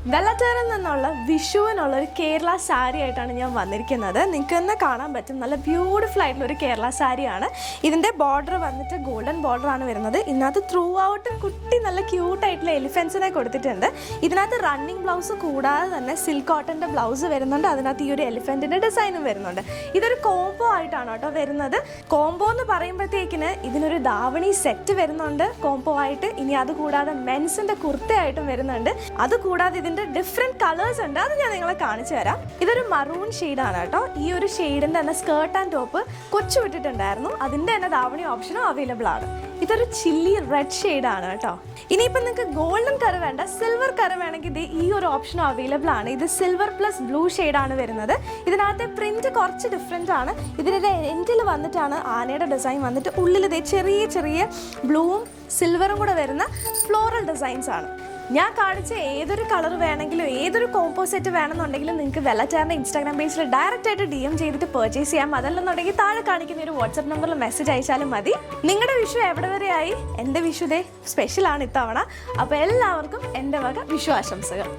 വെള്ളറ്റേറിൽ നിന്നുള്ള വിഷുവിനുള്ള ഒരു കേരള സാരി ആയിട്ടാണ് ഞാൻ വന്നിരിക്കുന്നത്. നിങ്ങൾക്ക് തന്നെ കാണാൻ പറ്റും, നല്ല ബ്യൂട്ടിഫുൾ ആയിട്ടുള്ള ഒരു കേരള സാരിയാണ്. ഇതിൻ്റെ ബോർഡർ വന്നിട്ട് ഗോൾഡൻ ബോർഡറാണ് വരുന്നത്. ഇതിനകത്ത് ത്രൂ ഔട്ട് കുട്ടി നല്ല ക്യൂട്ടായിട്ടുള്ള എലിഫൻസിനെ കൊടുത്തിട്ടുണ്ട്. ഇതിനകത്ത് റണ്ണിങ് ബ്ലൗസ് കൂടാതെ തന്നെ സിൽക്ക് കോട്ടൻ്റെ ബ്ലൗസ് വരുന്നുണ്ട്. അതിനകത്ത് ഈ ഒരു എലിഫൻറ്റിൻ്റെ ഡിസൈനും വരുന്നുണ്ട്. ഇതൊരു കോംബോ ആയിട്ടാണ് കേട്ടോ വരുന്നത്. കോംബോ എന്ന് പറയുമ്പോഴത്തേക്കിന് ഇതിനൊരു ധാവണി സെറ്റ് വരുന്നുണ്ട് കോംബോ ആയിട്ട്. ഇനി അതുകൂടാതെ മെൻസിൻ്റെ കുർത്തയായിട്ടും വരുന്നുണ്ട്. അതുകൂടാതെ ഇതിൻ്റെ ഡിഫറെൻറ്റ് കളേഴ്സ് ഉണ്ട്, അത് ഞാൻ നിങ്ങളെ കാണിച്ചു തരാം. ഇതൊരു മറൂൺ ഷെയ്ഡാണ് കേട്ടോ. ഈ ഒരു ഷെയ്ഡിൻ്റെ തന്നെ സ്കേർട്ട് ആൻഡ് ടോപ്പ് കൊച്ചു വിട്ടിട്ടുണ്ടായിരുന്നു. അതിൻ്റെ തന്നെ ധാവണി ഓപ്ഷനും അവൈലബിൾ ആണ്. ഇതൊരു ചില്ലി റെഡ് ഷെയ്ഡാണ് കേട്ടോ. ഇനിയിപ്പോൾ നിങ്ങൾക്ക് ഗോൾഡൻ കളർ വേണ്ട, സിൽവർ കളർ വേണമെങ്കിൽ ഇത് ഈ ഒരു ഓപ്ഷനും അവൈലബിൾ ആണ്. ഇത് സിൽവർ പ്ലസ് ബ്ലൂ ഷെയ്ഡാണ് വരുന്നത്. ഇതിനകത്തെ പ്രിൻറ്റ് കുറച്ച് ഡിഫറെൻ്റ് ആണ്. ഇതിൻ്റെ എൻഡിൽ വന്നിട്ടാണ് ആനയുടെ ഡിസൈൻ വന്നിട്ട് ഉള്ളിൽ ഇതേ ചെറിയ ചെറിയ ബ്ലൂവും സിൽവറും കൂടെ വരുന്ന ഫ്ലോറൽ ഡിസൈൻസ് ആണ്. ഞാൻ കാണിച്ച ഏതൊരു കളർ വേണമെങ്കിലും ഏതൊരു കോമ്പോസെറ്റ് വേണമെന്നുണ്ടെങ്കിലും നിങ്ങൾക്ക് വെള്ളറ്റാറിൻ്റെ ഇൻസ്റ്റാഗ്രാം പേജിൽ ഡയറക്റ്റ് ആയിട്ട് DM ചെയ്തിട്ട് പർച്ചേസ് ചെയ്യാം. അതല്ലെന്നുണ്ടെങ്കിൽ താഴെ കാണിക്കുന്ന ഒരു വാട്സപ്പ് നമ്പറിൽ മെസ്സേജ് അയച്ചാലും മതി. നിങ്ങളുടെ വിഷു എവിടെ വരെയായി? എൻ്റെ വിഷു ദേ സ്പെഷ്യലാണ് ഇത്തവണ. അപ്പോൾ എല്ലാവർക്കും എൻ്റെ വക വിഷു ആശംസകൾ.